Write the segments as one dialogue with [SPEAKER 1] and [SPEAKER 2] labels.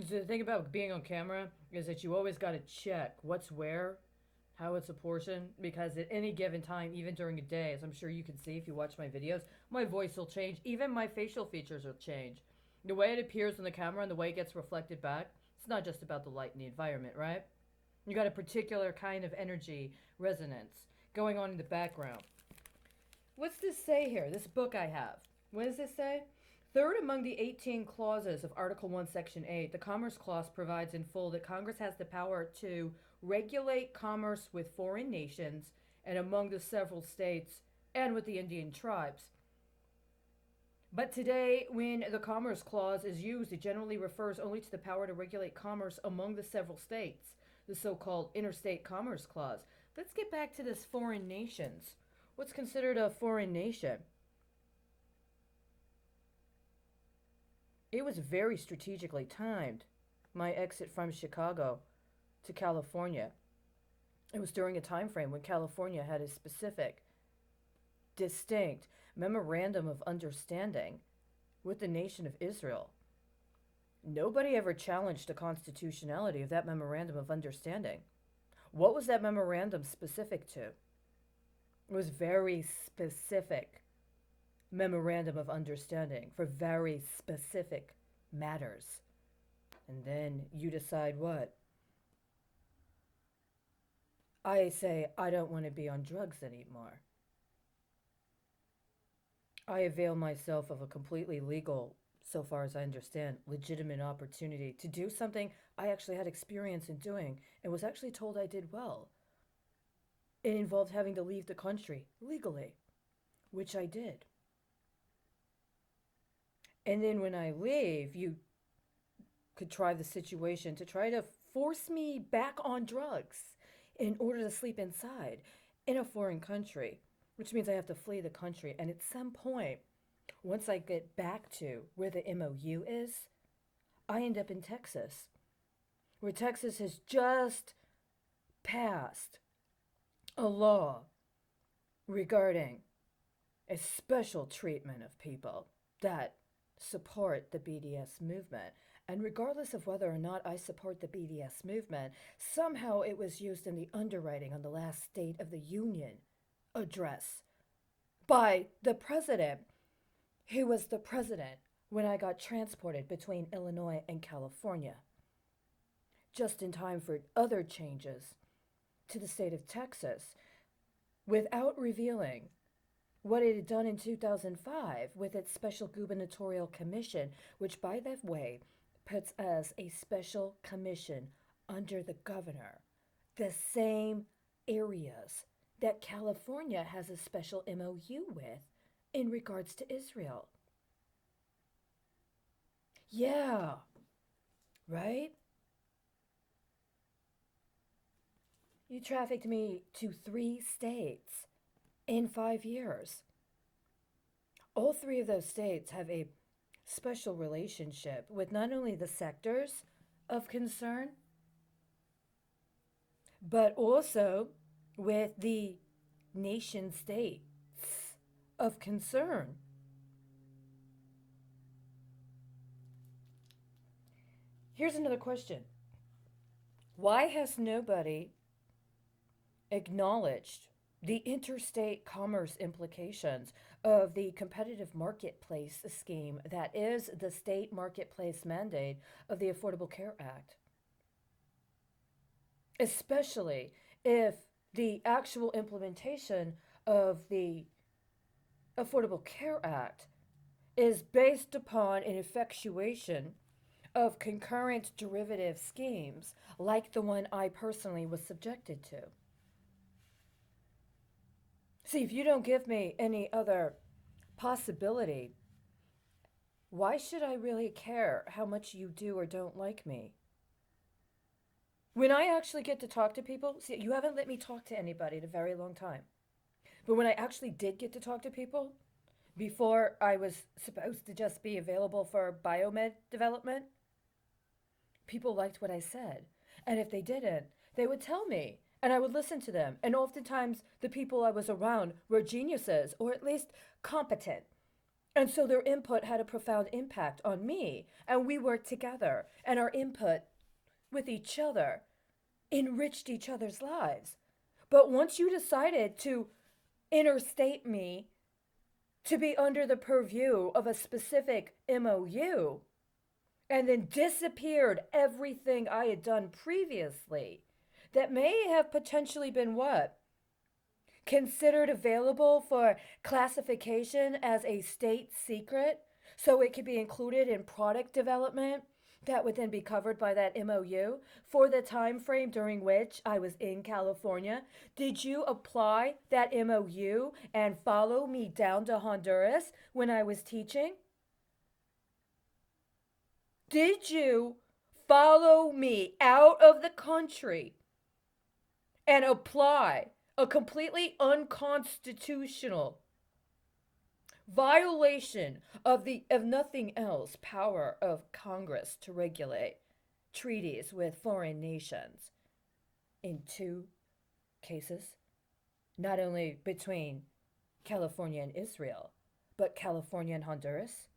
[SPEAKER 1] So the thing about being on camera is that you always got to check what's where, how it's apportioned, because at any given time, even during a day, as I'm sure you can see if you watch my videos, my voice will change. Even my facial features will change. The way it appears on the camera and the way it gets reflected back, it's not just about the light in the environment, right? You got a particular kind of energy resonance going on in the background. What's this say here? This book I have. What does this say? Third among the 18 clauses of Article 1, Section 8, the Commerce Clause provides in full that Congress has the power to regulate commerce with foreign nations and among the several states and with the Indian tribes. But today, when the Commerce Clause is used, it generally refers only to the power to regulate commerce among the several states, the so called Interstate Commerce Clause. Let's get back to this foreign nations. What's considered a foreign nation? It was very strategically timed, my exit from Chicago to California. It was during a time frame when California had a specific, distinct memorandum of understanding with the nation of Israel. Nobody ever challenged the constitutionality of that memorandum of understanding. What was that memorandum specific to? It was very specific memorandum of understanding for very specific matters. And then you decide what? I say, I don't want to be on drugs anymore. I avail myself of a completely legal, so far as I understand, legitimate opportunity to do something I actually had experience in doing and was actually told I did well. It involved having to leave the country legally, which I did. And then when I leave, you could try the situation to try to force me back on drugs in order to sleep inside in a foreign country, which means I have to flee the country. And at some point, once I get back to where the MOU is, I end up in Texas, where Texas has just passed a law regarding a special treatment of people that support the BDS movement. And regardless of whether or not I support the BDS movement, somehow it was used in the underwriting on the last State of the Union address by the president, who was the president when I got transported between Illinois and California, just in time for other changes to the state of Texas, without revealing what it had done in 2005 with its special gubernatorial commission, which, by the way, puts us a special commission under the governor, the same areas that California has a special MOU with in regards to Israel. Yeah, right? You trafficked me to 3 states in 5 years. All three of those states have a special relationship with not only the sectors of concern, but also with the nation states of concern. Here's another question. Why has nobody acknowledged the interstate commerce implications of the competitive marketplace scheme that is the state marketplace mandate of the Affordable Care Act? Especially if the actual implementation of the Affordable Care Act is based upon an effectuation of concurrent derivative schemes like the one I personally was subjected to. See, if you don't give me any other possibility, why should I really care how much you do or don't like me? When I actually get to talk to people, see, you haven't let me talk to anybody in a very long time. But when I actually did get to talk to people, before I was supposed to just be available for biomed development, people liked what I said. And if they didn't, they would tell me, and I would listen to them. And oftentimes, the people I was around were geniuses, or at least competent. And so their input had a profound impact on me. And we worked together. And our input with each other enriched each other's lives. But once you decided to interstate me to be under the purview of a specific MOU and then disappeared everything I had done previously that may have potentially been what? Considered available for classification as a state secret so it could be included in product development that would then be covered by that MOU for the time frame during which I was in California. Did you apply that MOU and follow me down to Honduras when I was teaching? Did you follow me out of the country and apply a completely unconstitutional violation of the, if nothing else, power of Congress to regulate treaties with foreign nations in two cases, not only between California and Israel, but California and Honduras?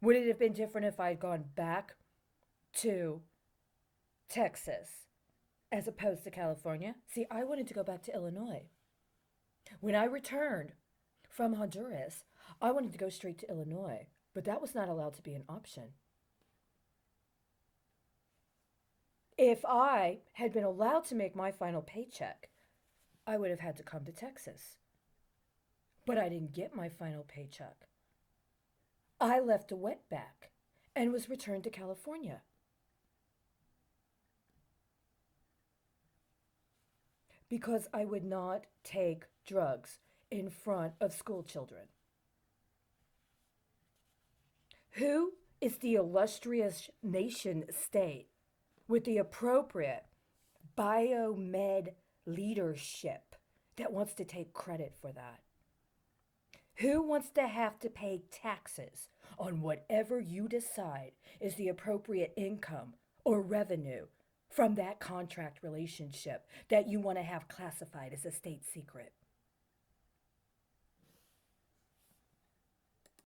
[SPEAKER 1] Would it have been different if I had gone back to Texas as opposed to California? See, I wanted to go back to Illinois. When I returned from Honduras, I wanted to go straight to Illinois, but that was not allowed to be an option. If I had been allowed to make my final paycheck, I would have had to come to Texas. But I didn't get my final paycheck. I left a wetback and was returned to California. Because I would not take drugs in front of school children. Who is the illustrious nation state with the appropriate biomed leadership that wants to take credit for that? Who wants to have to pay taxes on whatever you decide is the appropriate income or revenue from that contract relationship that you want to have classified as a state secret?